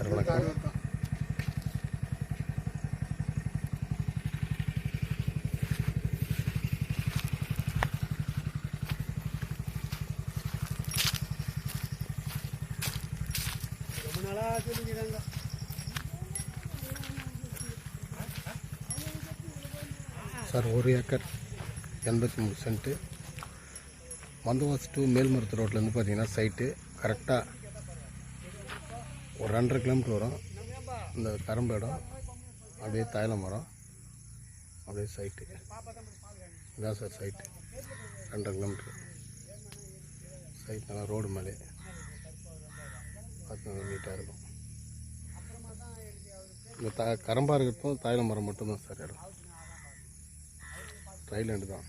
Sir வணக்கம். Sir 1 acre 83 cent Mandavasi to மேல்மருத்து ரோட்லேருந்து பார்த்தீங்கன்னா சைட்டு கரெக்டாக ஒரு 2.5 கிலோமீட்டர் வரும். இந்த கரும்பு இடம் அப்படியே தைல மரம் அப்படியே சைட்டு இதான் சார் சைட்டு. 2.5 கிலோமீட்டர் சைட் நல்லா ரோடு மேலே பார்த்து நீட்டாக இருக்கும். இந்த கரம்பாக இருக்கிறதும் தைல மரம் மட்டும்தான் சார் இடம். ட்ரைலேண்டு தான்.